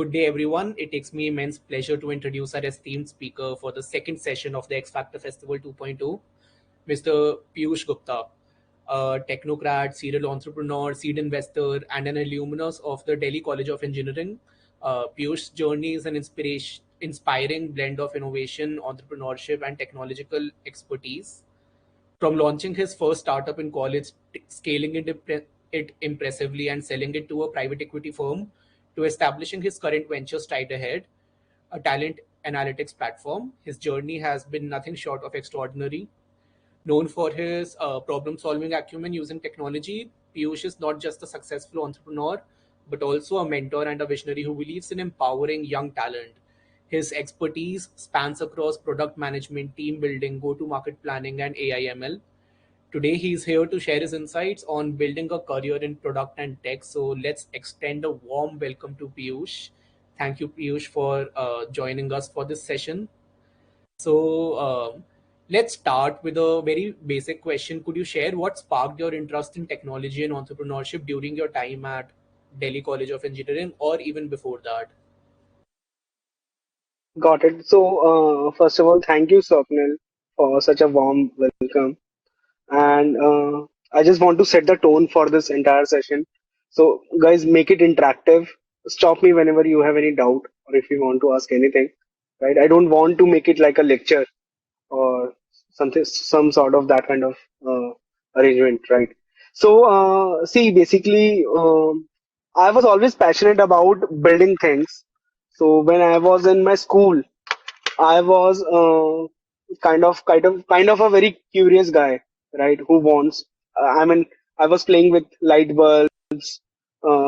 Good day, everyone. It takes me immense pleasure to introduce our esteemed speaker for the second session of the X Factor Festival 2.0, Mr. Piyush Gupta, a technocrat, serial entrepreneur, seed investor, and an alumnus of the Delhi College of Engineering. Piyush's journey is an inspiring blend of innovation, entrepreneurship, and technological expertise. From launching his first startup in college, scaling it impressively, and selling it to a private equity firm, to establishing his current venture Stride Ahead, a talent analytics platform, his journey has been nothing short of extraordinary. Known for his problem solving acumen using technology, Piyush is not just a successful entrepreneur, but also a mentor and a visionary who believes in empowering young talent. His expertise spans across product management, team building, go to market planning, and AI/ML. Today, he's here to share his insights on building a career in product and tech. So, let's extend a warm welcome to Piyush. Thank you, Piyush, for joining us for this session. So, let's start with a very basic question. Could you share what sparked your interest in technology and entrepreneurship during your time at Delhi College of Engineering or even before that? Got it. So, first of all, thank you, Swapnil, for such a warm welcome. And I just want to set the tone for this entire session. So, guys, make it interactive. Stop me whenever you have any doubt or if you want to ask anything, right? I don't want to make it like a lecture or something, some sort of that kind of arrangement, right? So, see, basically, I was always passionate about building things. So, when I was in my school, I was kind of a very curious guy, right? Who wants? I mean, I was playing with light bulbs,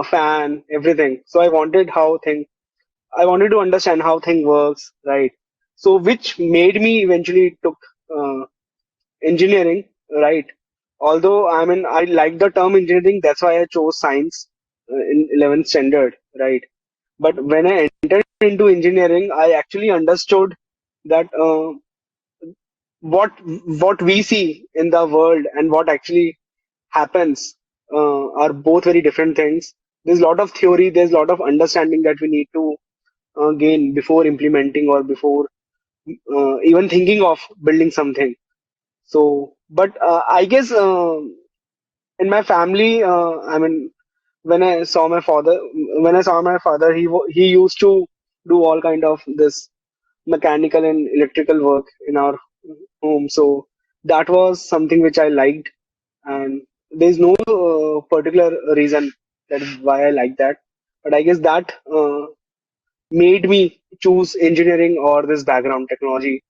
fan, everything. So I wanted to understand how thing works, right? So which made me eventually took uh, engineering, right? Although I mean, I like the term engineering, that's why I chose science in 11th standard, right? But when I entered into engineering, I actually understood that what what we see in the world and what actually happens are both very different things. There's a lot of theory, there's a lot of understanding that we need to gain before implementing or before even thinking of building something. So, but I guess in my family, I mean, when I saw my father, when I saw my father, he used to do all kind of this mechanical and electrical work in our home. So that was something which I liked, and there's no particular reason that is why I like that. But I guess that made me choose engineering or this background technology.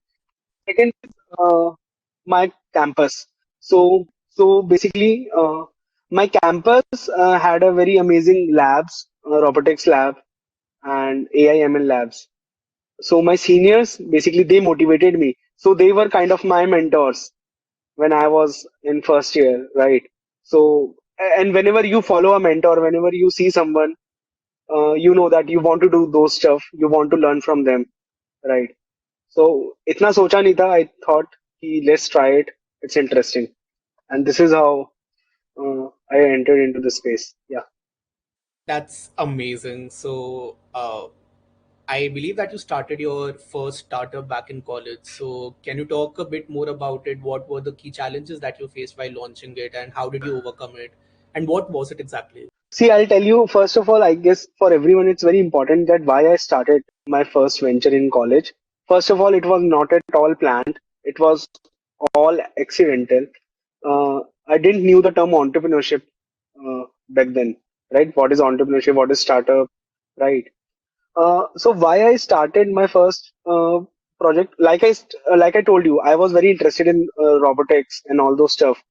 Second, uh, my campus. So basically, my campus had a very amazing labs, robotics lab and AI/ML labs. So my seniors basically they motivated me. So they were kind of my mentors when I was in first year, right? So and whenever you follow a mentor, whenever you see someone, you know that you want to do those stuff, you want to learn from them, right? So itna socha nahi tha. I thought let's try it. It's interesting, and this is how I entered into the space. Yeah. That's amazing. So, I believe that you started your first startup back in college. So, can you talk a bit more about it? What were the key challenges that you faced while launching it, and how did you overcome it? And what was it exactly? See, I'll tell you, first of all, I guess for everyone, it's very important that why I started my first venture in college. First of all, it was not at all planned. It was all accidental. I didn't knew the term entrepreneurship back then, right? What is entrepreneurship? What is startup, right? So why I started my first project, like I told you, I was very interested in robotics and all those stuff,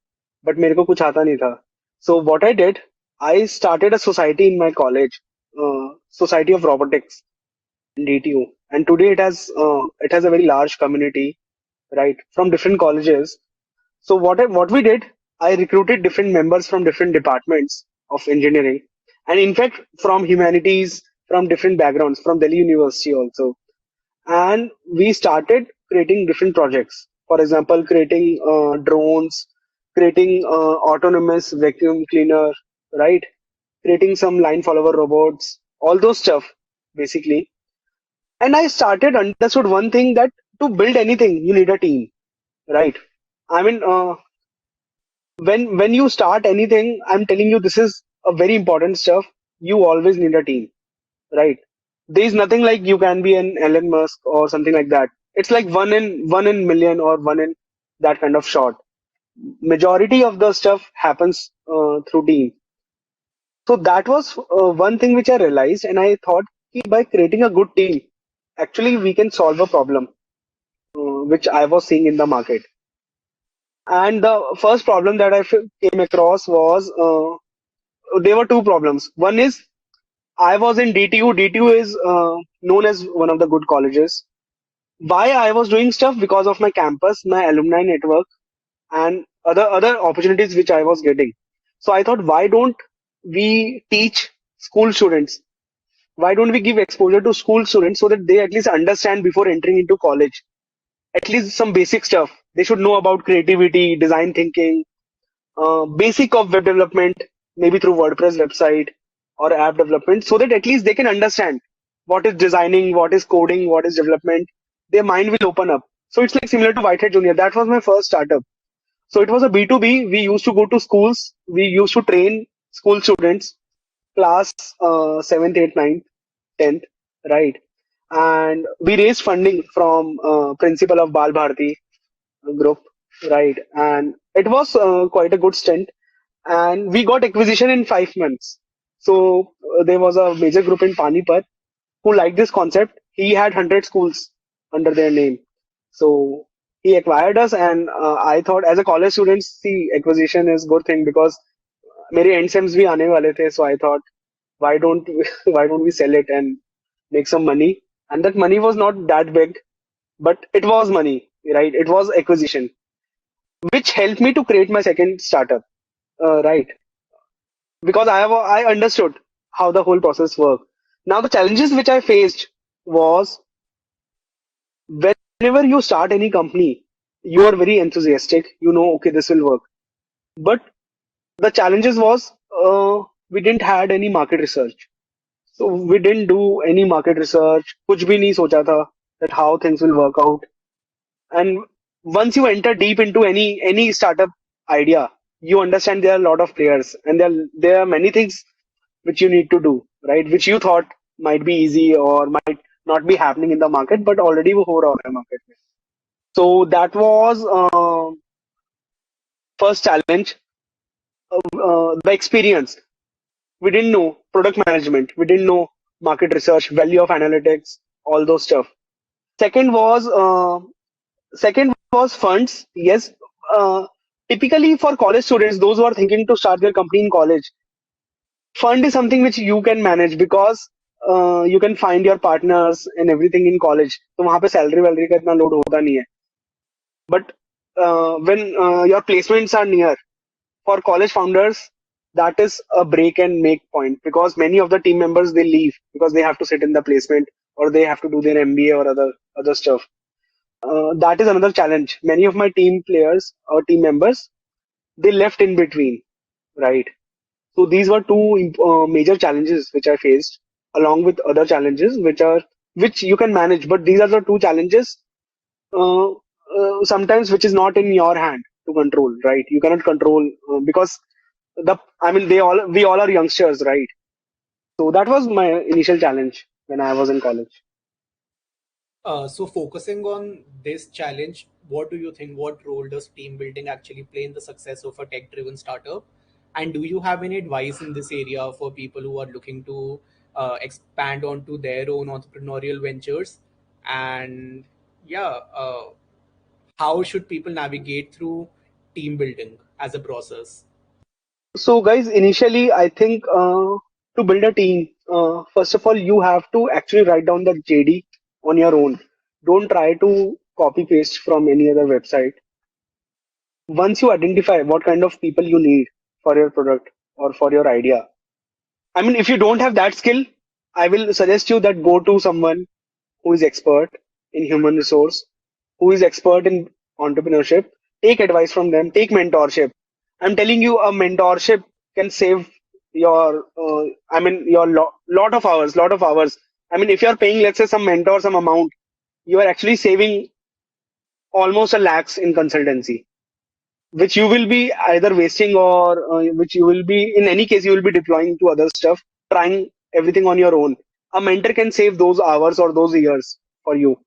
but मेरे को कुछ आता नहीं था. So what I did, I started a society in my college, Society of Robotics, DTU, and today it has a very large community, right, from different colleges. So what we did, I recruited different members from different departments of engineering, and in fact from humanities, from different backgrounds, from Delhi University also. And we started creating different projects. For example, creating drones, creating autonomous vacuum cleaner, right? Creating some line follower robots, all those stuff. basically. And I started understood one thing, that to build anything, you need a team, right? I mean, when you start anything, I'm telling you, this is a very important stuff. You always need a team, right? There is nothing like you can be an Elon Musk or something like that. It's like one in million or one in that kind of shot. Majority of the stuff happens through team. So that was one thing which I realized, and I thought ki by creating a good team, actually we can solve a problem which I was seeing in the market. And the first problem that came across was there were two problems. One is I was in DTU. DTU is known as one of the good colleges. Why I was doing stuff? Because of my campus, my alumni network, and other opportunities which I was getting. So I thought, why don't we teach school students? Why don't we give exposure to school students so that they at least understand before entering into college? At least some basic stuff. They should know about creativity, design thinking, basic of web development, maybe through WordPress website or app development, so that at least they can understand what is designing, what is coding, what is development. Their mind will open up. So it's like similar to Whitehead Junior. That was my first startup. So it was a B2B. We used to go to schools. We used to train school students, class 7th, 8th, 9th, 10th, right? And we raised funding from principal of Bal Bharati group, right? And it was quite a good stint, and we got acquisition in 5 months. So there was a major group in Panipat who liked this concept. He had 100 schools under their name, so he acquired us. And I thought, as a college student, see, acquisition is good thing because मेरे end sems भी आने वाले थे. So I thought, why don't why don't we sell it and make some money? And that money was not that big, but it was money, right? It was acquisition, which helped me to create my second startup, right? Because I understood how the whole process worked. Now the challenges which I faced was, whenever you start any company, you are very enthusiastic. You know, okay, this will work. But the challenges was we didn't had any market research. So we didn't do any market research. कुछ भी नहीं सोचा था that how things will work out. And once you enter deep into any startup idea, you understand there are a lot of players, and there are many things which you need to do, right? Which you thought might be easy or might not be happening in the market, but already वो हो रहा है market में. So that was first challenge. The experience. We didn't know product management. We didn't know market research, value of analytics, all those stuff. Second was funds. Yes, typically for college students, those who are thinking to start their company in college, fund is something which you can manage because you can find your partners and everything in college. तो वहाँ पे salary वैलरी का इतना load होता नहीं है. But when your placements are near, for college founders, that is a break and make point, because many of the team members, they leave because they have to sit in the placement or they have to do their MBA or other stuff. That is another challenge. Many of my team players or team members, they left in between, right? So these were two major challenges which I faced, along with other challenges which you can manage. But these are the two challenges sometimes which is not in your hand to control, right? You cannot control because we all are youngsters, right? So that was my initial challenge when I was in college. So focusing on this challenge, what do you think? What role does team building actually play in the success of a tech-driven startup? And do you have any advice in this area for people who are looking to expand onto their own entrepreneurial ventures? And yeah, how should people navigate through team building as a process? So guys, initially I think to build a team, first of all you have to actually write down the JD on your own. Don't try to copy paste from any other website. Once you identify what kind of people you need for your product or for your idea, I mean, if you don't have that skill, I will suggest you that go to someone who is expert in human resource, who is expert in entrepreneurship. Take advice from them, take mentorship. I'm telling you, a mentorship can save your, lot of hours I mean, if you're paying, let's say, some mentor some amount, you are actually saving almost a lakhs in consultancy, which you will be either wasting or which you will be, in any case, you will be deploying to other stuff, trying everything on your own. A mentor can save those hours or those years for you.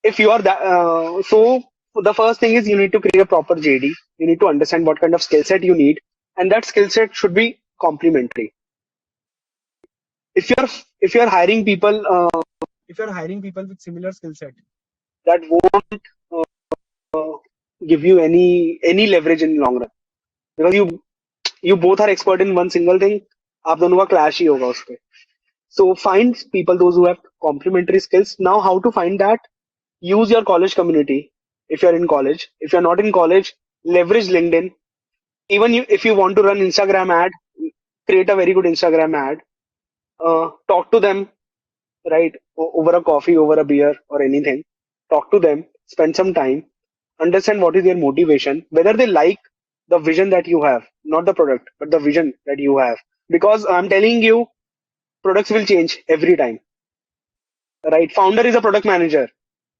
If you are that, so the first thing is you need to create a proper JD. You need to understand what kind of skill set you need, and that skill set should be complementary. If you're if you're hiring people, if you're hiring people with similar skill set, that won't uh, give you any leverage in long run, because you both are expert in one single thing. आप दोनों का clash ही होगा उसपे. So find people those who have complementary skills. Now, how to find that? Use your college community. If you're in college, if you're not in college, leverage LinkedIn. Even if you want to run Instagram ad, create a very good Instagram ad. Talk to them, right? Over a coffee, over a beer, or anything. Talk to them. Spend some time. Understand what is their motivation. Whether they like the vision that you have, not the product, but the vision that you have. Because I'm telling you, products will change every time, right? Founder is a product manager.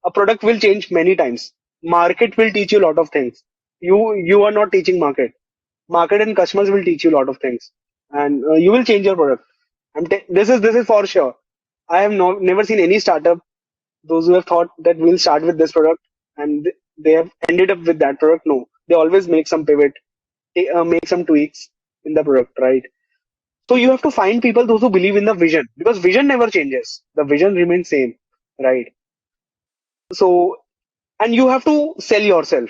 A product will change many times. Market will teach you a lot of things. You are not teaching market. Market and customers will teach you a lot of things, and you will change your product. This is for sure. I have never seen any startup those who have thought that we'll start with this product and they have ended up with that product. No, they always make some pivot, make some tweaks in the product, right? So you have to find people those who believe in the vision, because vision never changes. The vision remains same, right? So, and you have to sell yourself.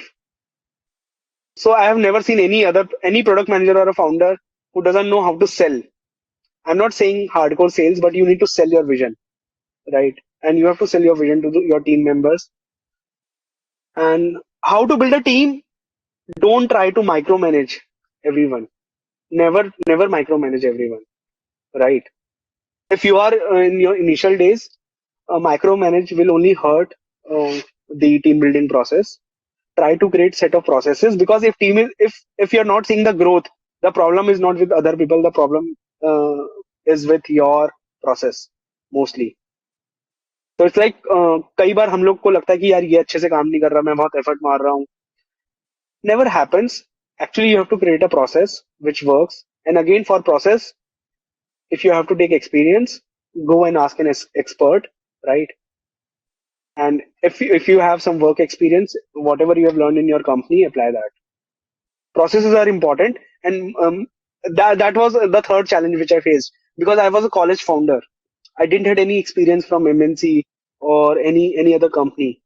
So I have never seen any product manager or a founder who doesn't know how to sell. I'm not saying hardcore sales, but you need to sell your vision, right? And you have to sell your vision to your team members. And how to build a team? Don't try to micromanage everyone. Never micromanage everyone, right? If you are in your initial days, micromanage will only hurt the team building process. Try to create set of processes, because if you're not seeing the growth, the problem is not with other people. The problem is with your process mostly. तो it's like कई बार हम लोग को लगता है कि यार ये अच्छे से काम नहीं कर रहा, मैं बहुत एफर्ट मार रहा हूँ. Never happens. Actually, you have to create a process which works. And again, for process, if you have to take experience, go and ask an expert, right? And if you have some work experience, whatever you have learned in your company, apply that. Processes are important, and that was the third challenge which I faced, because I was a college founder. I didn't had any experience from MNC or any other company.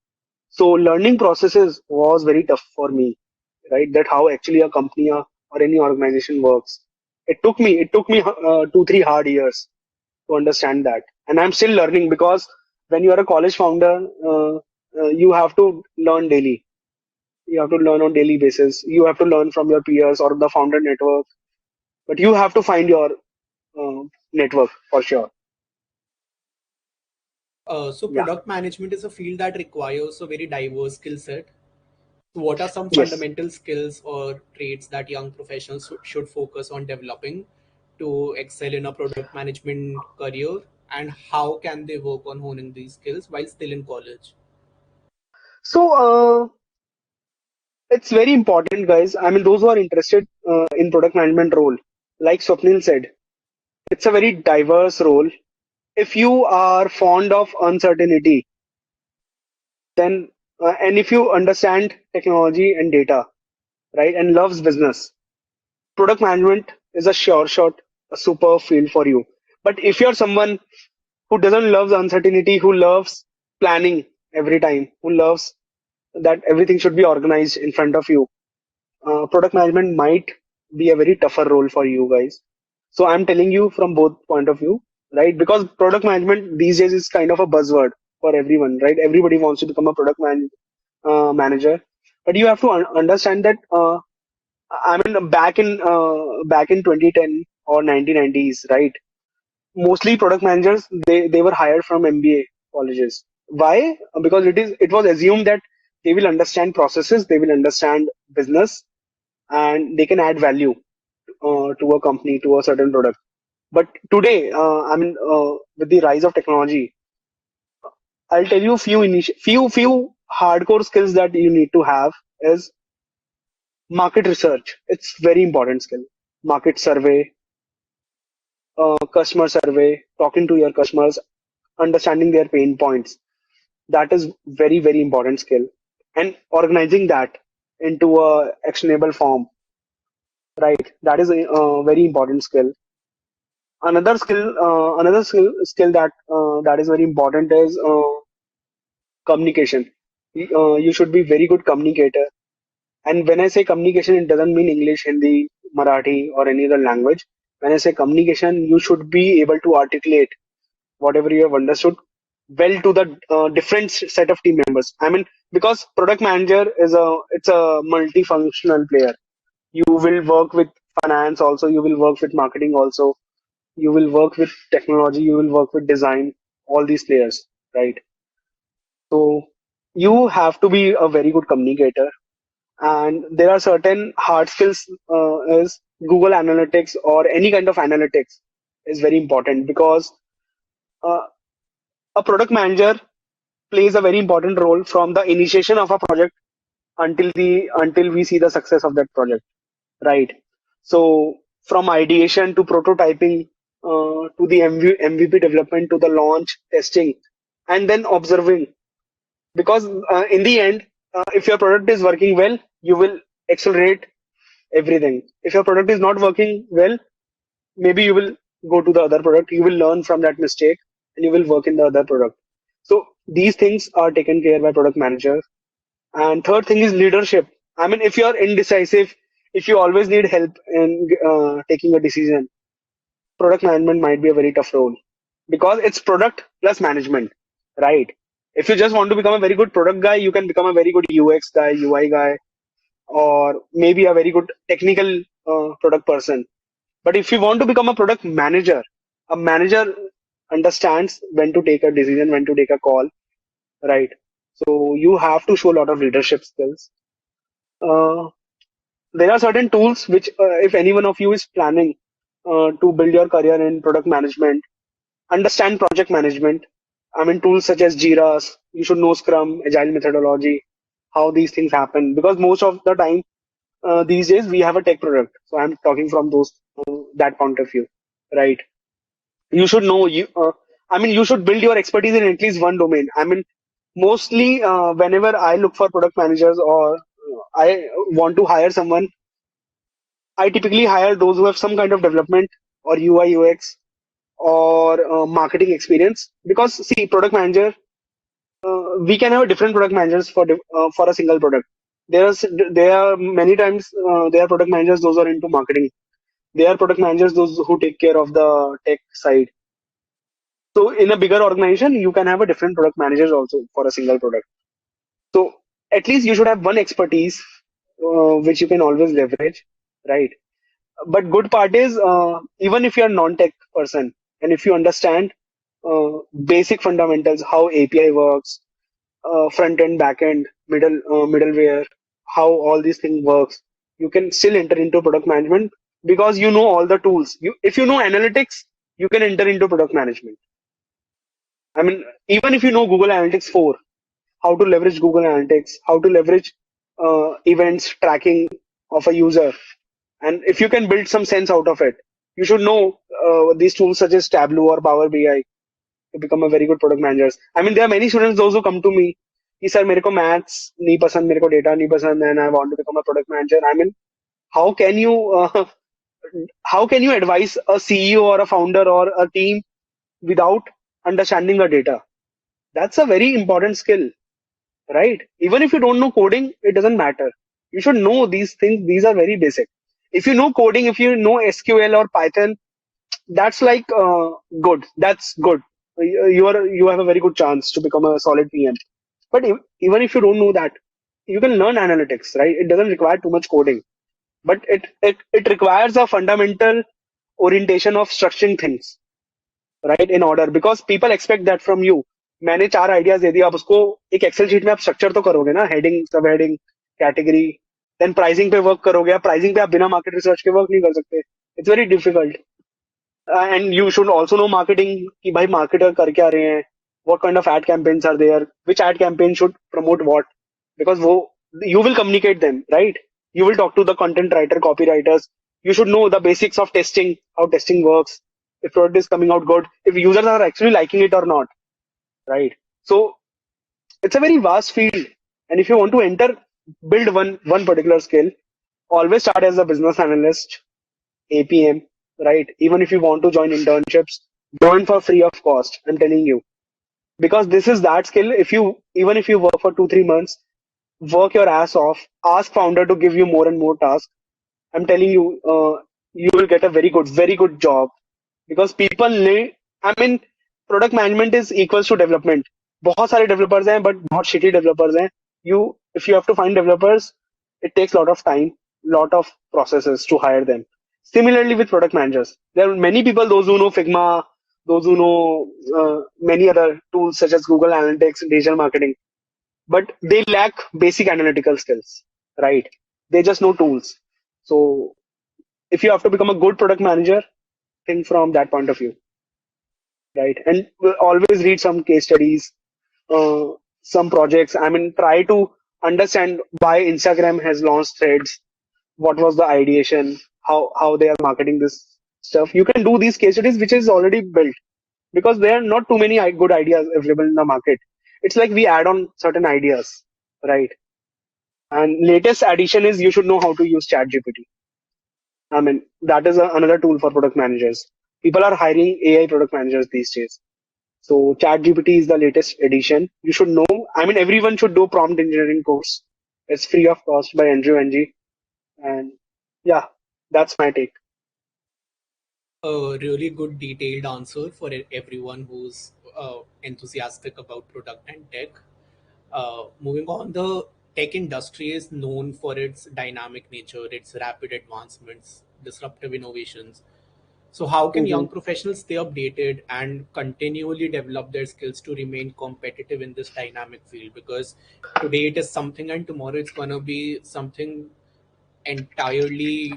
So learning processes was very tough for me, right? That how actually a company or any organization works. It took me 2-3 hard years to understand that, and I'm still learning, because when you are a college founder, you have to learn daily. You have to learn on daily basis. You have to learn from your peers or the founder network, but you have to find your network for sure. So Yeah. product management is a field that requires a very diverse skill set. What are some Yes. fundamental skills or traits that young professionals should focus on developing to excel in a product management career, and how can they work on honing these skills while still in college? So it's very important, guys. I mean, those who are interested in product management role, like Swapnil said, it's a very diverse role. If you are fond of uncertainty, then and if you understand technology and data, right, and loves business, product management is a sure shot, a super field for you. But if you're someone who doesn't love the uncertainty, who loves planning every time, who loves that everything should be organized in front of you, product management might be a very tougher role for you guys. So I'm telling you from both point of view, right? Because product management these days is kind of a buzzword for everyone, right? Everybody wants to become a manager, but you have to understand that. I mean, back in 2010 or 1990s, right? Mostly product managers they were hired from MBA colleges. Why? Because it was assumed that they will understand processes, they will understand business, and they can add value to a company, to a certain product. But today, with the rise of technology, I'll tell you few hardcore skills that you need to have is market research. It's very important skill. Market survey, customer survey, talking to your customers, understanding their pain points. That is very important skill. And organizing that into a actionable form, right? That is a very important skill. Another skill that is very important is communication. You should be very good communicator. And when I say communication, it doesn't mean English, Hindi, Marathi, or any other language. When I say communication, you should be able to articulate whatever you have understood well to the different set of team members. I mean, because product manager it's a multifunctional player. You will work with finance also. You will work with marketing also. You will work with technology. You will work with design. All these players, right? So you have to be a very good communicator. And there are certain hard skills is Google Analytics or any kind of analytics is very important because uh, a product manager plays a very important role from the initiation of a project until we see the success of that project, right? So from ideation to prototyping to the MVP development to the launch testing and then observing, because in the end, if your product is working well, you will accelerate everything. If your product is not working well, maybe you will go to the other product, you will learn from that mistake, and you will work in the other product. So these things are taken care by product manager. And third thing is leadership. I mean, if you are indecisive, if you always need help in taking a decision, product management might be a very tough role because it's product plus management, right? If you just want to become a very good product guy, you can become a very good UX guy, UI guy, or maybe a very good technical product person. But if you want to become a manager understands when to take a decision, when to take a call, right? So you have to show a lot of leadership skills. Uh, there are certain tools which, if any one of you is planning to build your career in product management, understand project management. I mean, tools such as Jira's, you should know Scrum, Agile methodology, how these things happen. Because most of the time, these days we have a tech product. So I'm talking from that point of view, right? You should know you should build your expertise in at least one domain. I mean, mostly whenever I look for product managers or I want to hire someone, I typically hire those who have some kind of development or UI UX or marketing experience. Because see, product manager, we can have different product managers for a single product. There are many times there are product managers those are into marketing. There are product managers those who take care of the tech side. So in a bigger organization, you can have a different product managers also for a single product. So at least you should have one expertise which you can always leverage, right? But good part is even if you're a non-tech person and if you understand basic fundamentals, how API works, front end, back end, middleware, how all these things works, you can still enter into product management because you know all the tools. If you know analytics, you can enter into product management. I mean, even if you know Google Analytics 4, how to leverage Google Analytics, how to leverage events tracking of a user, and if you can build some sense out of it, you should know these tools such as Tableau or Power BI to become a very good product manager. I mean, there are many students those who come to me, कि sir मेरे को maths नहीं पसंद, मेरे को data नहीं पसंद, and I want to become a product manager. I mean, how can you how can you advise a CEO or a founder or a team without understanding the data? That's a very important skill, right? Even if you don't know coding, it doesn't matter. You should know these things. These are very basic. If you know coding, if you know SQL or Python, that's like good. That's good. You have a very good chance to become a solid PM. But even if you don't know that, you can learn analytics, right? It doesn't require too much coding, but it requires a fundamental orientation of structuring things, right in order because people expect that from you. मैंने 4 ideas दे दिया, आप उसको एक Excel sheet में आप structure तो करोगे ना, हेडिंग, सब हेडिंग, कैटेगरी, देन प्राइसिंग पे वर्क करोगे. आप प्राइसिंग पे आप बिना मार्केट रिसर्च के वर्क नहीं कर सकते. It's very difficult. And you should also know marketing कि भाई marketer कर क्या रहे हैं, what kind of ad campaigns are there, which ad campaign should promote what, because वो you will communicate them, right? You will talk to the content writer, copywriters. You should know the basics of testing, how testing works, if product is coming out good, if users are actually liking it or not, right? So it's a very vast field, and if you want to enter, build one particular skill, always start as a business analyst, APM, right? Even if you want to join internships, join for free of cost. I'm telling you, because this is that skill. If you even if you work for 2 3 months, work your ass off. Ask founder to give you more and more tasks. I'm telling you, you will get a very good job, because people need. I mean, product management is equals to development. बहुत सारे developers हैं, but बहुत shitty developers हैं. If you have to find developers, it takes a lot of time, lot of processes to hire them. Similarly with product managers, there are many people, those who know Figma, those who know many other tools such as Google Analytics, digital marketing, but they lack basic analytical skills, right? They just know tools. So if you have to become a good product manager, think from that point of view, right? And we'll always read some case studies, uh, some projects. I mean, try to understand why Instagram has launched threads, what was the ideation, how they are marketing this stuff. You can do these case studies which is already built, because there are not too many good ideas available in the market. It's like we add on certain ideas, right? And latest addition is you should know how to use ChatGPT. I mean, that is another tool for product managers. People are hiring AI product managers these days. So ChatGPT is the latest edition. You should know. I mean, everyone should do prompt engineering course. It's free of cost by Andrew NG. And yeah, that's my take. A really good detailed answer for everyone who's enthusiastic about product and tech. Moving on, the tech industry is known for its dynamic nature, its rapid advancements, disruptive innovations. So, how can Hmm. young professionals stay updated and continually develop their skills to remain competitive in this dynamic field? Because today it is something, and tomorrow it's gonna be something entirely,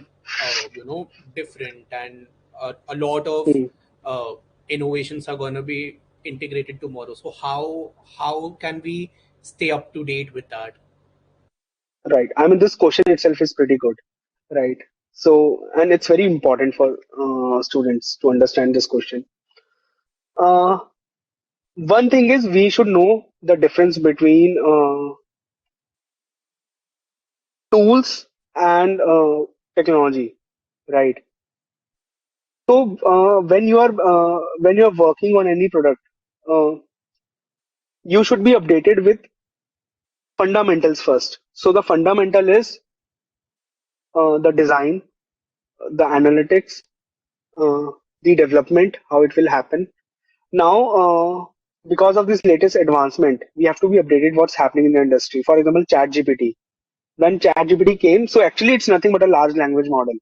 different, and a lot of Hmm. uh, innovations are gonna be integrated tomorrow. So, how can we stay up to date with that? Right. I mean, this question itself is pretty good. Right. So, and it's very important for students to understand this question. Uh, One thing is we should know the difference between tools and technology, right? So when you are working on any product, uh, you should be updated with fundamentals first. So the fundamental is the design, the analytics, uh, the development, how it will happen. Now, because of this latest advancement, we have to be updated what's happening in the industry. For example, ChatGPT. When ChatGPT came, so actually it's nothing but a large language model,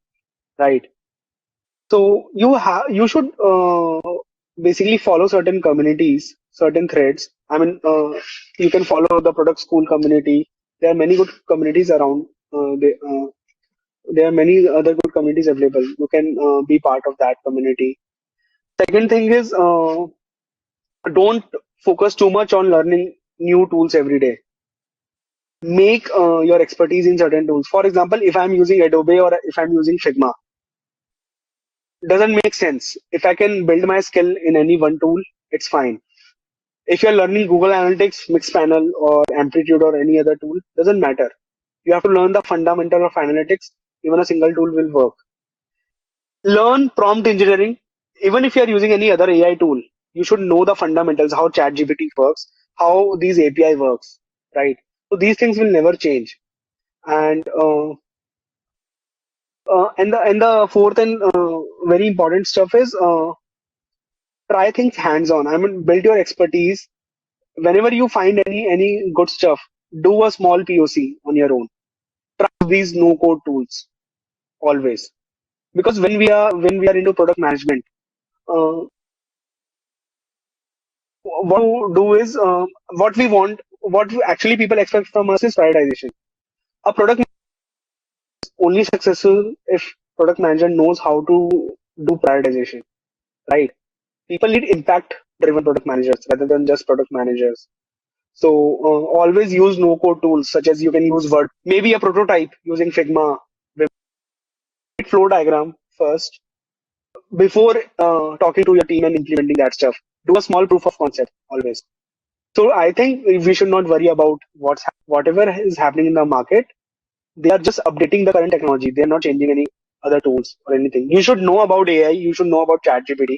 right? So you should basically follow certain communities, certain threads. I mean, you can follow the product school community. There are many good communities around. There are many other good communities available. You can be part of that community. Second thing is, don't focus too much on learning new tools every day. Make your expertise in certain tools. For example, if I'm using Adobe or if I'm using Figma, doesn't make sense. If I can build my skill in any one tool, it's fine. If you're learning Google Analytics, Mixpanel, or Amplitude, or any other tool, doesn't matter. You have to learn the fundamental of analytics. Even a single tool will work. Learn prompt engineering. Even if you're using any other AI tool, you should know the fundamentals, how ChatGPT works, how these API works, right? So these things will never change. And and the fourth and very important stuff is try things hands on. I mean, build your expertise. Whenever you find any good stuff, do a small POC on your own. Try these no code tools always, because when we are into product management, uh, what we do is what we want. Actually people expect from us is prioritization. A product is only successful if product manager knows how to do prioritization. right? People need impact driven product managers rather than just product managers. So always use no code tools such as you can use Word, maybe a prototype using Figma, flow diagram first before talking to your team and implementing that stuff. Do a small proof of concept always. So I think we should not worry about whatever is happening in the market. They are just updating the current technology. They are not changing any other tools or anything. You should know about AI. You should know about ChatGPT,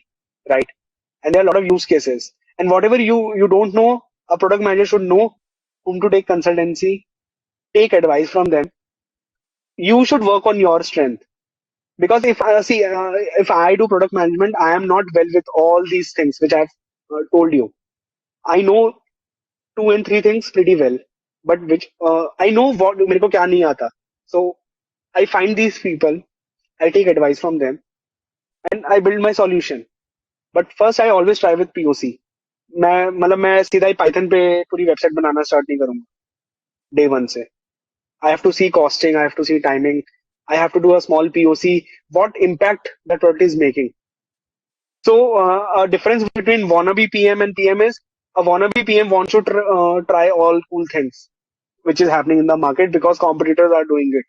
right? And there are a lot of use cases. And whatever you don't know, a product manager should know whom to take consultancy, take advice from them. You should work on your strength. Because if I do product management, I am not well with all these things which I've told you. I know two and three things pretty well, but which I know what मेरे को क्या नहीं आता. So I find these people, I take advice from them, and I build my solution. But first I always try with POC. मैं सीधा ही Python पे पूरी website बनाना start नहीं करूंगा डे वन से. I have to see costing, I have to see timing, I have to do a small POC, what impact that product is making. So a difference between wannabe PM and PM is a wannabe PM wants to try all cool things which is happening in the market because competitors are doing it.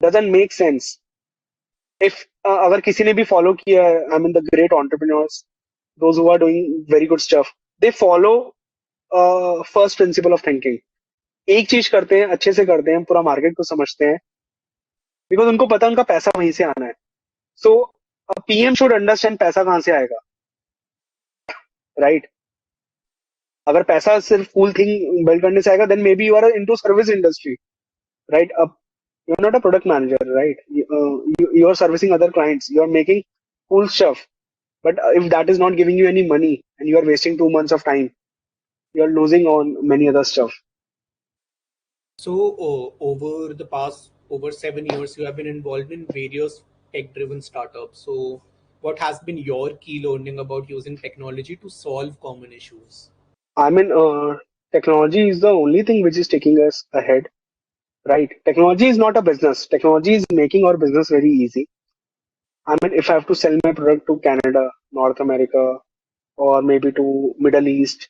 Doesn't make sense. If अगर किसी ने भी follow किया है, I mean the great entrepreneurs, those who are doing very good stuff, they follow first principle of thinking. एक चीज करते हैं, अच्छे से करते हैं, पूरा मार्केट को समझते हैं, बिकॉज उनको पता है उनका पैसा वहीं से आना है. सो पीएम शुड अंडरस्टैंड पैसा कहाँ से आएगा, राइट? अगर पैसा सिर्फ कूल थिंग बिल्ड करने से आएगा, then may be you are into service industry, right? अब you are not a product manager, right? You are servicing other clients, you are making cool stuff, but if that is not giving you any money and you are wasting 2 months of time, you are losing on many other stuff. So, over the past over 7 years, you have been involved in various tech-driven startups. So, what has been your key learning about using technology to solve common issues? I mean, technology is the only thing which is taking us ahead, right? Technology is not a business. Technology is making our business very easy. I mean, if I have to sell my product to Canada, North America, or maybe to Middle East,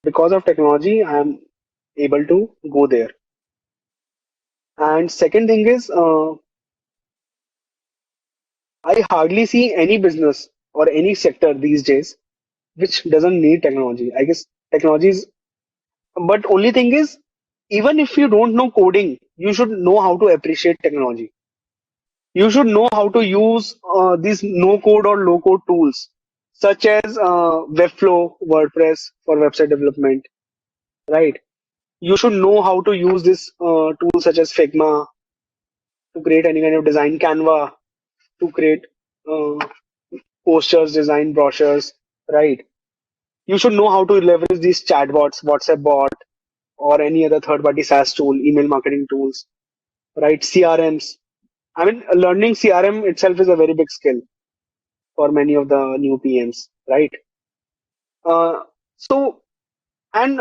because of technology, I am able to go there. And second thing is, I hardly see any business or any sector these days which doesn't need technology. I guess technology is, but only thing is, even if you don't know coding, you should know how to appreciate technology. You should know how to use these no code or low code tools such as Webflow, WordPress for website development, right? You should know how to use this tools such as Figma to create any kind of design, Canva to create uh, posters, design brochures, right? You should know how to leverage these chatbots, WhatsApp bot, or any other third-party SaaS tool, email marketing tools, right? CRMs. I mean, learning CRM itself is a very big skill for many of the new PMs, right? Uh, so, and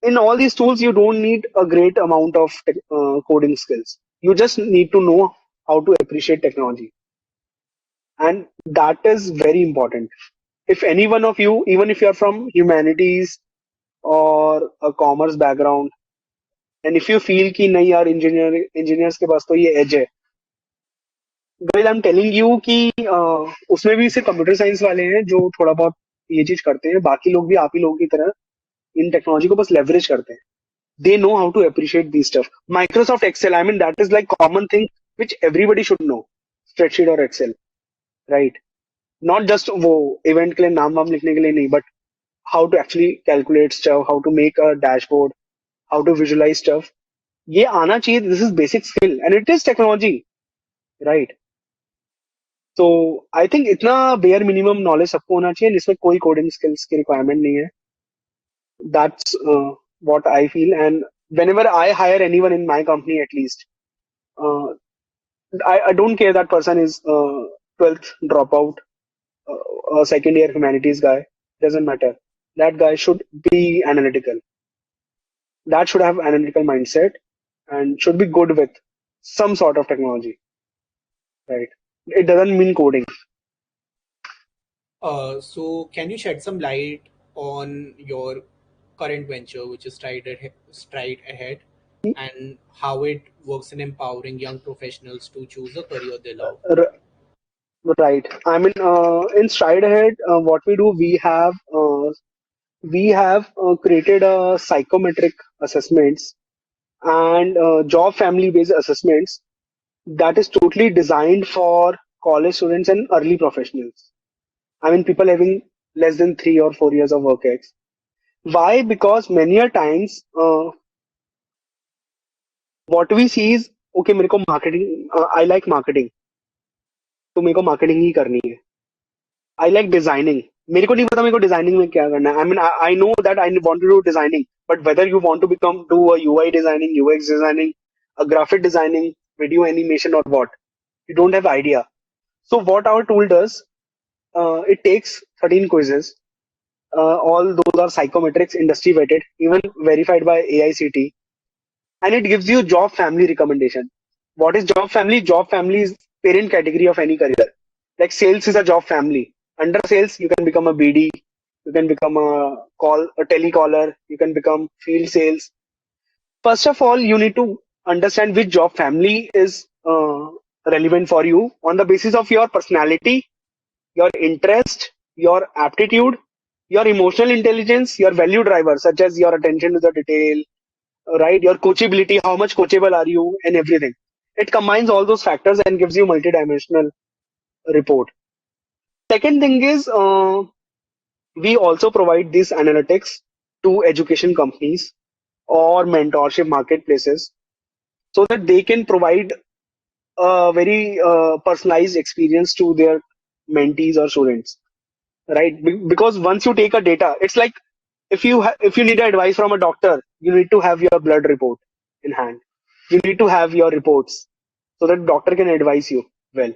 in all these tools, you don't need a great amount of coding skills. You just need to know how to appreciate technology. And that is very important. If any one of you, even if you're from humanities or a commerce background, and if you feel कि नहीं यार engineers के पास तो ये edge है, guys, I'm telling you कि उसमें भी सिर्फ कंप्यूटर साइंस वाले हैं जो थोड़ा बहुत ये चीज करते हैं. बाकी लोग भी आप ही लोगों की तरह इन टेक्नोलॉजी को बस लेवरेज करते हैं. They know how to appreciate these stuff. Microsoft Excel, I mean, that is like common thing which everybody should know. Spreadsheet or Excel, right? Not just वो event के लिए नाम वाम लिखने के लिए नहीं, but how to actually calculate stuff, how to make a dashboard, how to visualize stuff. ये आना चाहिए. This is basic skill and it is technology, right? So I think इतना bare minimum knowledge सबको होना चाहिए जिसमें कोई coding skills की requirement नहीं है. That's what I feel. And whenever I hire anyone in my company, at least, uh, I don't care that person is 12th dropout, a second year humanities guy. Doesn't matter. That guy should be analytical. That should have analytical mindset and should be good with some sort of technology. Right? It doesn't mean coding. So can you shed some light on your current venture, which is Stride Ahead, and how it works in empowering young professionals to choose a career they love? R- right. I mean, in Stride Ahead, what we do, we have created a psychometric assessments and job family based assessments that is totally designed for college students and early professionals. I mean, people having less than 3 or 4 years of work ex. Why? Because many a times, what we see is, okay, मेरे को marketing, I like marketing, तो मेरे को marketing ही करनी है. I like designing. मेरे को नहीं पता मेरे को डिजाइनिंग में क्या करना है. I mean, I know that I want to do designing, but whether you want to become do a UI designing, UX designing, a graphic designing, video animation or what, you don't have idea. So what our tool does, it takes 13 quizzes. All those are psychometrics, industry vetted, even verified by AICT, and it gives you job family recommendation. What is job family? Job family is parent category of any career. Like sales is a job family. Under sales, you can become a BD, you can become a telecaller, you can become field sales. First of all, you need to understand which job family is relevant for you on the basis of your personality, your interest, your aptitude, your emotional intelligence, your value drivers, such as your attention to the detail, right? Your coachability, how much coachable are you, and everything. It combines all those factors and gives you multidimensional report. Second thing is, we also provide these analytics to education companies or mentorship marketplaces so that they can provide a very personalized experience to their mentees or students, right? Because once you take a data, it's like if you need advice from a doctor, you need to have your blood report in hand. You need to have your reports so that doctor can advise you well.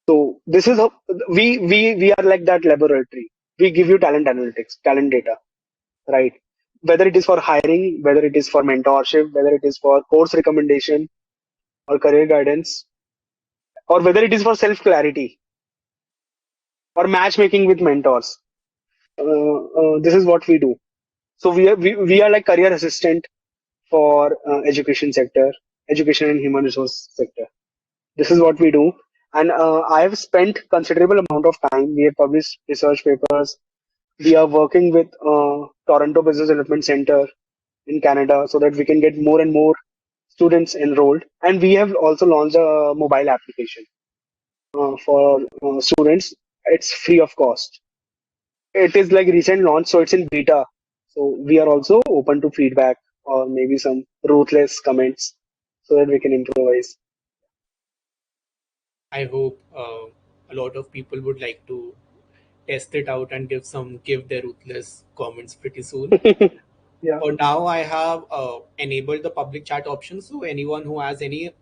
So this is how we are like that laboratory. We give you talent analytics, talent data, right? Whether it is for hiring, whether it is for mentorship, whether it is for course recommendation or career guidance, or whether it is for self clarity or matchmaking with mentors. This is what we do. So we are like career assistant for education sector, education and human resource sector. This is what we do. And I have spent considerable amount of time. We have published research papers. We are working with Toronto Business Development Center in Canada so that we can get more and more students enrolled. And we have also launched a mobile application for students. It's free of cost. It is like recent launch, so it's in beta. So we are also open to feedback or maybe some ruthless comments so that we can improvise. I hope a lot of people would like to test it out and give their ruthless comments pretty soon. Yeah, For now, I have enabled the public chat option, so anyone who has any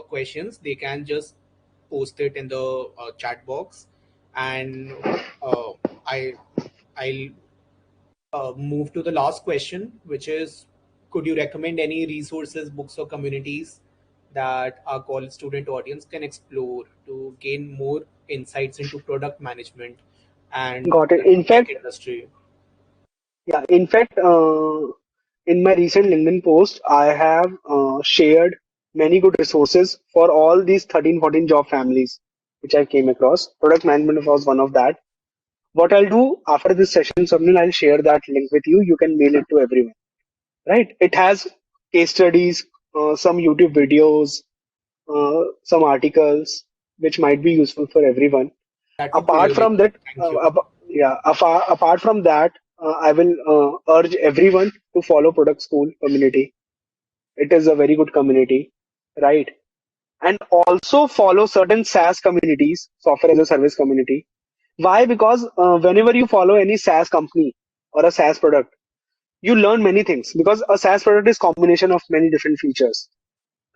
questions, they can just post it in the chat box, and uh, I I'll move to the last question, which is, could you recommend any resources, books, or communities that our college student audience can explore to gain more insights into product management and got it. the tech industry? Yeah, in fact, in my recent LinkedIn post, I have shared many good resources for all these 13, 14 job families which I came across. Product management was one of that. What I'll do after this session, Swapnil, I'll share that link with you. You can mail it to everyone, right? It has case studies, some YouTube videos, some articles which might be useful for everyone. That would be Apart really from good. that, Thank you. apart from that, I will urge everyone to follow Product School community. It is a very good community, right? And also follow certain SaaS communities, software as a service community. Why? Because whenever you follow any SaaS company or a SaaS product, you learn many things because a SaaS product is combination of many different features,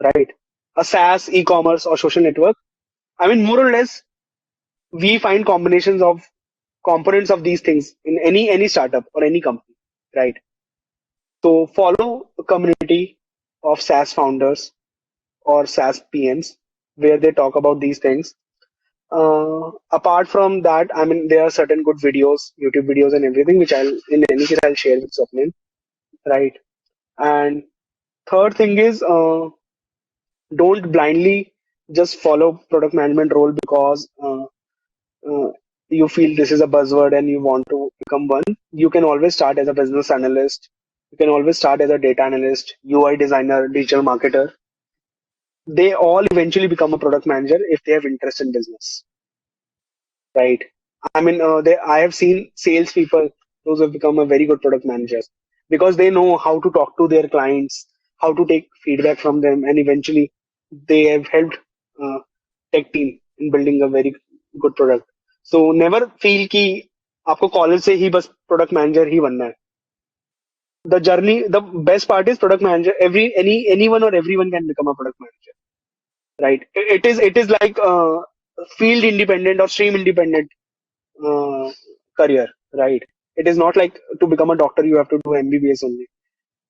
right? A SaaS, e-commerce or social network. I mean, more or less, we find combinations of components of these things in any startup or any company, right? So follow a community of SaaS founders or SaaS PMs where they talk about these things. Apart from that, I mean, there are certain good videos, YouTube videos and everything, which in any case, I'll share with Swapnil, right? And third thing is, don't blindly just follow product management role because uh, you feel this is a buzzword and you want to become one. You can always start as a business analyst. You can always start as a data analyst, UI designer, digital marketer. They all eventually become a product manager if they have interest in business, right? I mean, I have seen salespeople, those who have become a very good product managers because they know how to talk to their clients, how to take feedback from them, and eventually they have helped uh, tech team in building a very good product. So never feel कि आपको college से ही बस product manager ही बनना है. The journey, the best part is product manager. Anyone or everyone can become a product manager, right? It is like field independent or stream independent uh, career, right? It is not like to become a doctor you have to do MBBS only,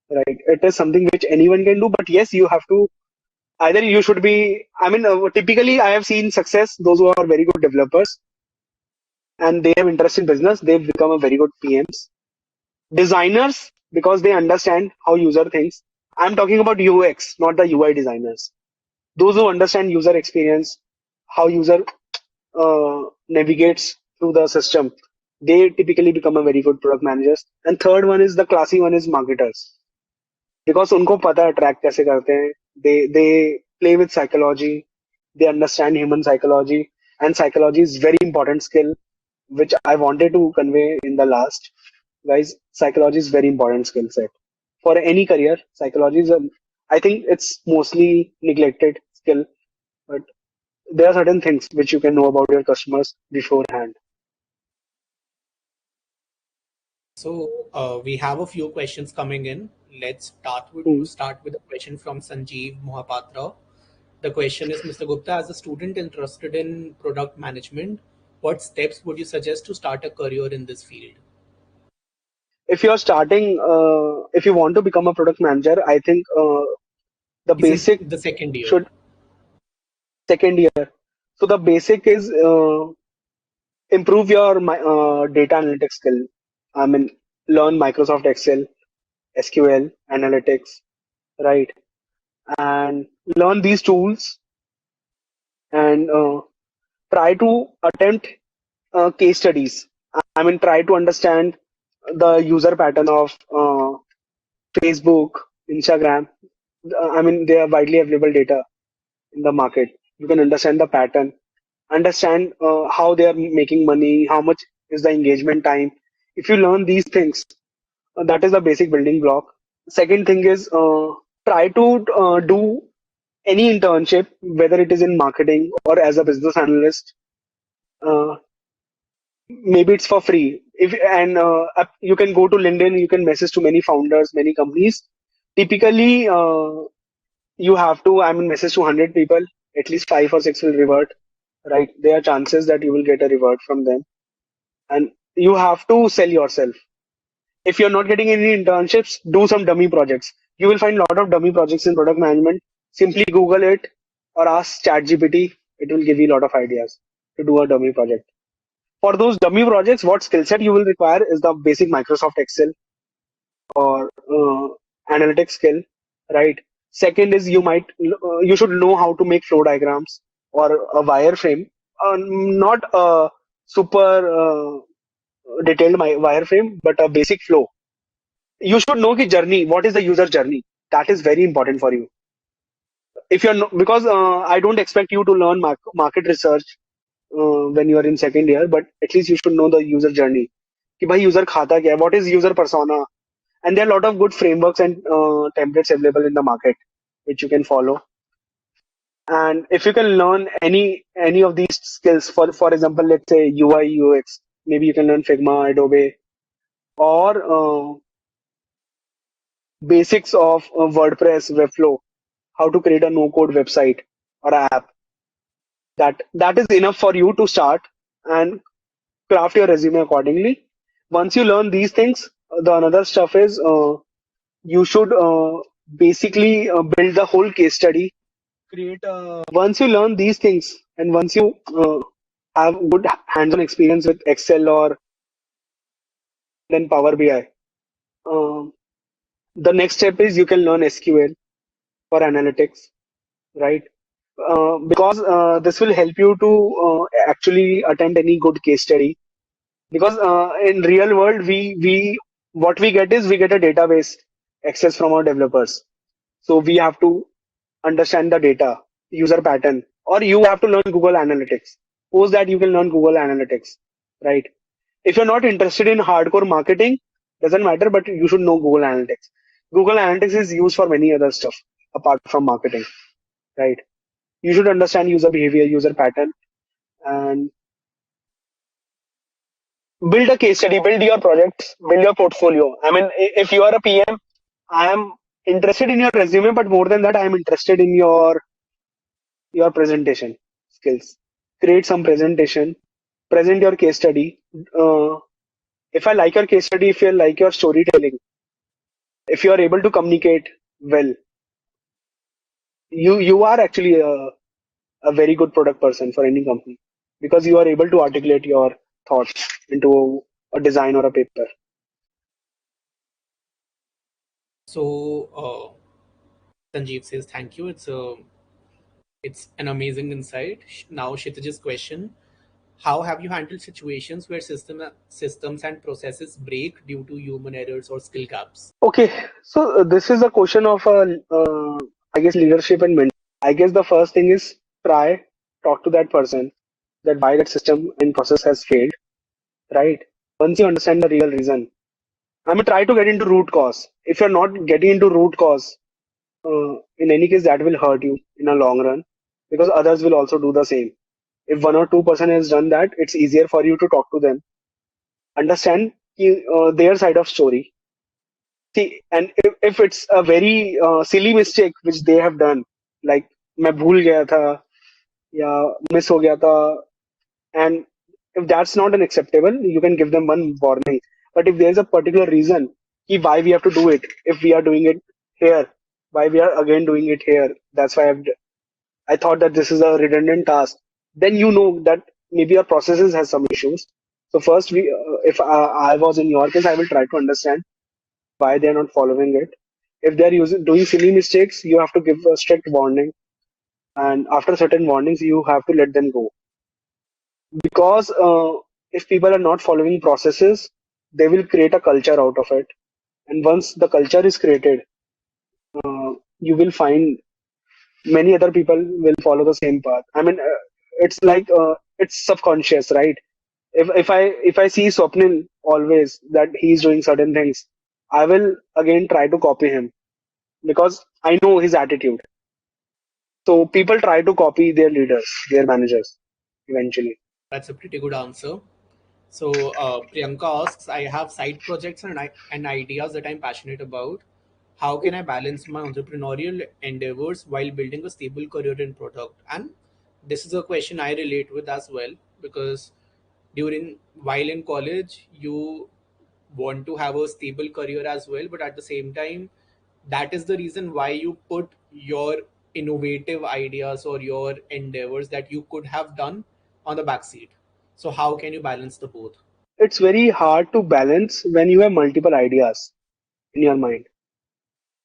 right? It is something which anyone can do, but yes, you have to either you should be. I mean, typically I have seen success those who are very good developers and they have interest in business. They've become a very good PMs, designers because they understand how user thinks. I'm talking about UX, not the UI designers. Those who understand user experience, how user navigates through the system, they typically become a very good product managers. And third one is the classy one is marketers because उनको पता है track कैसे करते हैं. They play with psychology. They understand human psychology, and psychology is very important skill which I wanted to convey in the last. Guys, psychology is very important skill set for any career. Psychology is I think it's mostly neglected skill, but there are certain things which you can know about your customers beforehand. So we have a few questions coming in. Let's Hmm. start with a question from Sanjeev Mohapatra. The question is, Mr. Gupta, as a student interested in product management, what steps would you suggest to start a career in this field? If you're starting, if you want to become a product manager, I think the He's in basic the second year. should second year. So the basic is improve your data analytics skill. I mean, learn Microsoft Excel, SQL, analytics, right? And learn these tools and try to attempt case studies. I mean, try to understand the user pattern of Facebook, Instagram. I mean, they are widely available data in the market. You can understand the pattern, understand how they are making money, how much is the engagement time. If you learn these things, that is the basic building block. Second thing is try to do any internship, whether it is in marketing or as a business analyst. Uh, Maybe it's for free. If and you can go to LinkedIn, you can message to many founders, many companies. Typically, you have to, I mean, message to 100 people, at least 5 or 6 will revert, right? There are chances that you will get a revert from them. And you have to sell yourself. If you're not getting any internships, do some dummy projects. You will find a lot of dummy projects in product management. Simply Google it or ask ChatGPT. It will give you a lot of ideas to do a dummy project. For those dummy projects, what skill set you will require is the basic Microsoft Excel or analytics skill, right? Second is you should know how to make flow diagrams or a wireframe, not a super detailed wireframe, but a basic flow. You should know the journey. What is the user journey? That is very important for you. If you're not, because I don't expect you to learn market research when you are in second year, but at least you should know the user journey. कि भाई user खाता क्या है? What is user persona? And there are a lot of good frameworks and templates available in the market which you can follow. And if you can learn any of these skills, for example, let's say UI UX, maybe you can learn Figma, Adobe, or basics of WordPress, Webflow, how to create a no-code website or app. That is enough for you to start and craft your resume accordingly. Once you learn these things, the another stuff is you should basically build the whole case study. Once you learn these things and once you have good hands-on experience with Excel or then Power BI. Um, the next step is you can learn SQL for analytics, right? Because this will help you to actually attend any good case study. Because in real world, we what we get is we get a database access from our developers. So we have to understand the data, user pattern, or you have to learn Google Analytics. Post that you can learn Google Analytics, right? If you're not interested in hardcore marketing, doesn't matter, but you should know Google Analytics. Google Analytics is used for many other stuff apart from marketing, right? You should understand user behavior, user pattern, and build a case study, build your projects, build your portfolio. I mean, if you are a PM, I am interested in your resume, but more than that, I am interested in your presentation skills. Create some presentation, present your case study. If I like your case study, if you like your storytelling, if you are able to communicate well, you are actually a very good product person for any company because you are able to articulate your thoughts into a design or a paper. So Sanjeev says thank you. It's an amazing insight. Now Kshitij's question: how have you handled situations where systems and processes break due to human errors or skill gaps? Okay, so this is a question of I guess leadership and mentorship. I guess the first thing is try talk to that person that why that system and process has failed, right? Once you understand the real reason, I mean, try to get into root cause. If you're not getting into root cause, in any case, that will hurt you in a long run because others will also do the same. If 1 or 2% has done that, it's easier for you to talk to them, understand their side of story. See, and if it's a very silly mistake which they have done, like मैं भूल गया था या miss हो गया था, and if that's not unacceptable, you can give them one warning. But if there's a particular reason why we have to do it, if we are doing it here, why we are again doing it here, that's why I thought that this is a redundant task. Then you know that maybe your processes has some issues. So first, if I was in your case, I will try to understand why they're not following it. If they're doing silly mistakes, you have to give a strict warning, and after certain warnings, you have to let them go. Because if people are not following processes, they will create a culture out of it. And once the culture is created, you will find many other people will follow the same path. I mean, it's like it's subconscious, right? If I see Swapnil always that he's doing certain things, I will again try to copy him because I know his attitude. So people try to copy their leaders, their managers, eventually. That's a pretty good answer. So Priyanka asks, I have side projects and ideas that I'm passionate about. How can I balance my entrepreneurial endeavors while building a stable career in product? And this is a question I relate with as well because while in college, you want to have a stable career as well, but at the same time, that is the reason why you put your innovative ideas or your endeavors that you could have done on the backseat. So how can you balance the both? It's very hard to balance when you have multiple ideas in your mind.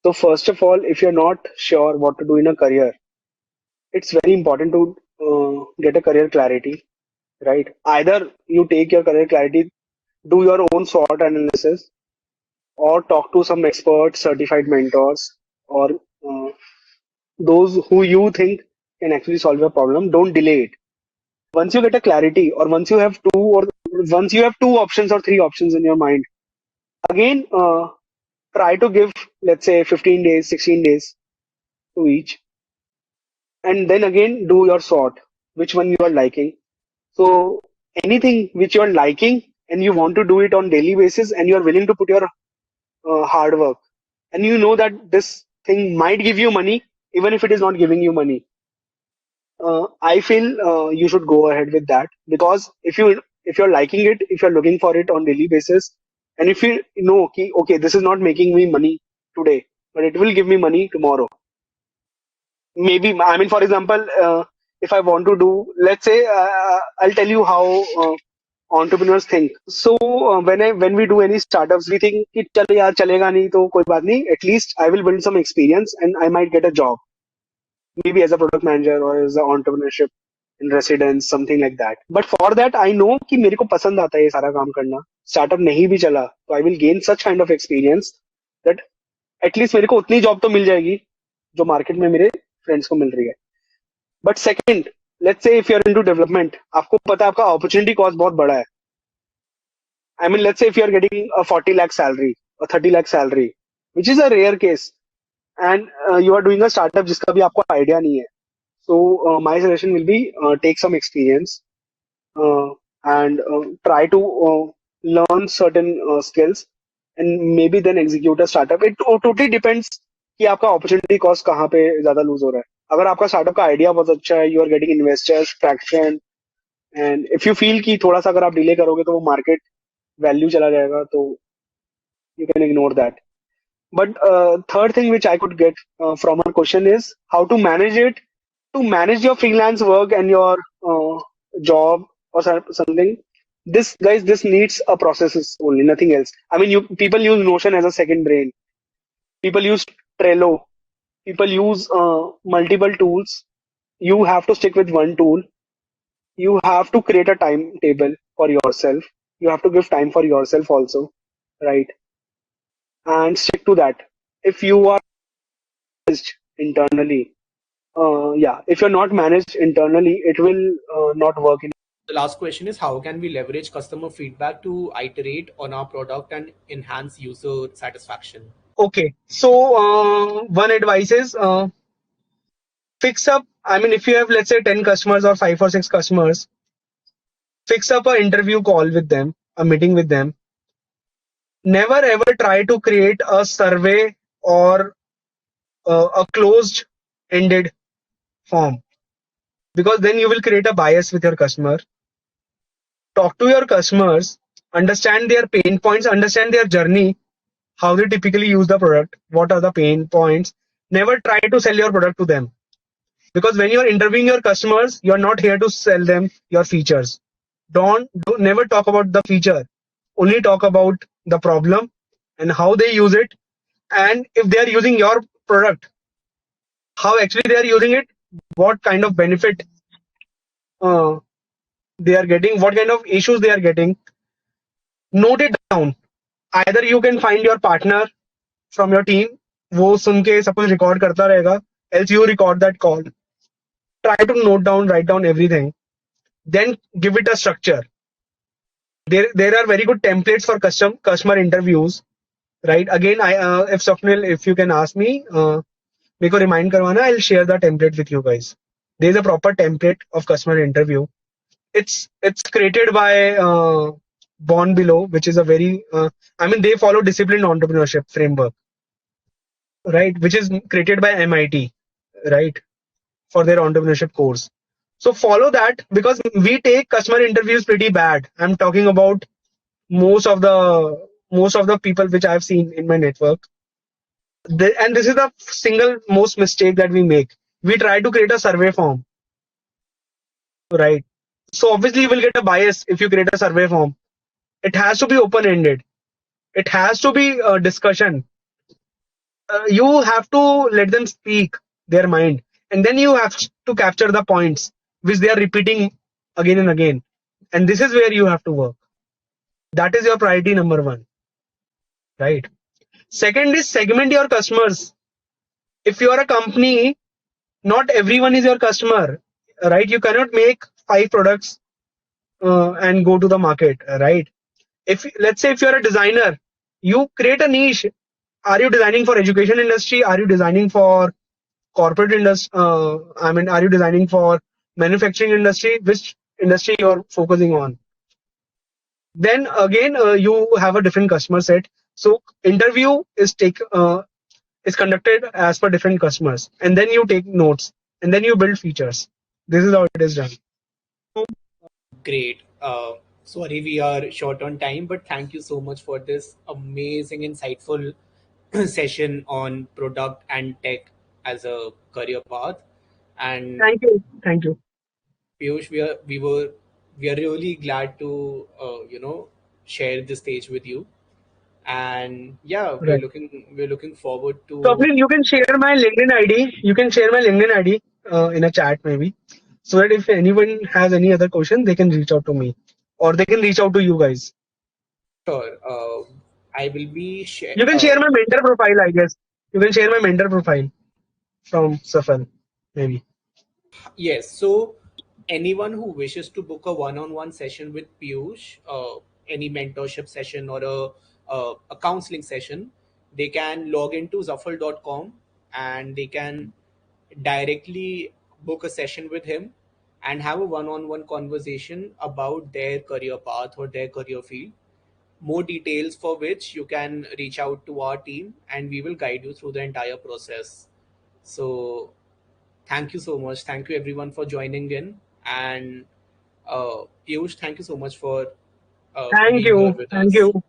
So first of all, if you're not sure what to do in a career, it's very important to get a career clarity, right? Either you take your career clarity, do your own SWOT analysis, or talk to some experts, certified mentors, or uh, those who you think can actually solve your problem. Don't delay it. Once you get a clarity, or once you have two options or three options in your mind, again try to give, let's say, 15 days, 16 days to each, and then again do your sort, which one you are liking. So anything which you are liking and you want to do it on daily basis and you are willing to put your hard work, and you know that this thing might give you money even if it is not giving you money, I feel you should go ahead with that. Because if you're liking it, if you're looking for it on daily basis, and if you know, okay, this is not making me money today, but it will give me money tomorrow. Maybe, I mean, for example, if I want to do, let's say, I'll tell you how entrepreneurs think. So when we do any startups, we think कि चल यार चलेगा नहीं तो कोई बात नहीं, at least I will build some experience and I might get a job, maybe as a product manager or as an entrepreneurship in residence, something like that. But for that I know कि मेरे को पसंद आता है ये सारा काम करना. Startup नहीं भी चला तो I will gain such kind of experience that at least मेरे को उतनी जॉब तो मिल जाएगी जो मार्केट में मेरे फ्रेंड्स को मिल रही है. But second, let's say if you are into development, आपको पता है आपका अपॉर्चुनिटी कॉस्ट बहुत बड़ा है. I mean, let's say if you are getting a 40 lakh salary or 30 lakh salary, which is a rare case, and you are doing a startup जिसका भी आपको आइडिया नहीं है. So my suggestion will be take some experience uh, and try to learn certain skills and maybe then execute a startup. It totally depends कि आपका opportunity cost कहाँ पे ज्यादा lose हो रहा है. अगर आपका startup का आइडिया बहुत अच्छा है, you are getting investors, traction, and if you feel कि थोड़ा सा अगर आप डिले करोगे तो वो मार्केट वैल्यू चला जाएगा, तो you can ignore that. But third thing which I could get from our question is how to manage it, to manage your freelance work and your job or something. This guys, this needs a processes only, nothing else. I mean, you people use Notion as a second brain. People use Trello. People use multiple tools. You have to stick with one tool. You have to create a timetable for yourself. You have to give time for yourself also, right? And stick to that. If you are managed internally, yeah, if you're not managed internally, it will not work in. The last question is, how can we leverage customer feedback to iterate on our product and enhance user satisfaction? Okay, so one advice is fix up. I mean, if you have, let's say, 10 customers or 5 or 6 customers, fix up an interview call with them, a meeting with them. Never ever try to create a survey or a closed ended form, because then you will create a bias with your customer. Talk to your customers, understand their pain points, understand their journey, how they typically use the product, what are the pain points. Never try to sell your product to them, because when you're interviewing your customers, you're not here to sell them your features. Never talk about the feature, only talk about the problem and how they use it, and if they are using your product, how actually they are using it, what kind of benefit uh, they are getting, what kind of issues they are getting. Note it down. Either you can find your partner from your team, वो सुन के सब कुछ record करता रहेगा, else you record that call. Try to write down everything, then give it a structure. There are very good templates for customer interviews, right? Again, if Swapnil, if you can ask me, मेरे को remind करवाना, I'll share the template with you guys. There's a proper template of customer interview. It's created by Born Below, which is a very I mean, they follow disciplined entrepreneurship framework, right? Which is created by MIT, right, for their entrepreneurship course. So follow that, because we take customer interviews pretty bad. I'm talking about most of the people which I've seen in my network. And this is the single most mistake that we make. We try to create a survey form, right? So obviously you will get a bias if you create a survey form. It has to be open-ended. It has to be a discussion. You have to let them speak their mind, and then you have to capture the points which they are repeating again and again. And this is where you have to work. That is your priority number one, right? Second is segment your customers. If you are a company, not everyone is your customer, right? You cannot make 5 products and go to the market, right? If let's say if you're a designer, you create a niche. Are you designing for education industry? Are you designing for corporate industry? I mean, are you designing for manufacturing industry? Which industry you're focusing on? Then again, you have a different customer set. So interview is conducted as per different customers, and then you take notes, and then you build features. This is how it is done. Great. Sorry, we are short on time, but thank you so much for this amazing, insightful session on product and tech as a career path. And Thank you. Thank you. Piyush, we are really glad to share the stage with you, and yeah, Right. we're looking forward So to. please, you can share my LinkedIn ID. You can share my LinkedIn ID in a chat maybe, so that if anyone has any other question, they can reach out to me, or they can reach out to you guys. Sure. I will be share. You can share my mentor profile, I guess. You can share my mentor profile from Safal, maybe. Yes. So anyone who wishes to book a one-on-one session with Piyush, any mentorship session or a counseling session, they can log into zuffle.com and they can directly book a session with him and have a one-on-one conversation about their career path or their career field. More details for which you can reach out to our team and we will guide you through the entire process. So thank you so much. Thank you everyone for joining in. And Piyush, thank you so much for Thank being here you. with Thank us. you.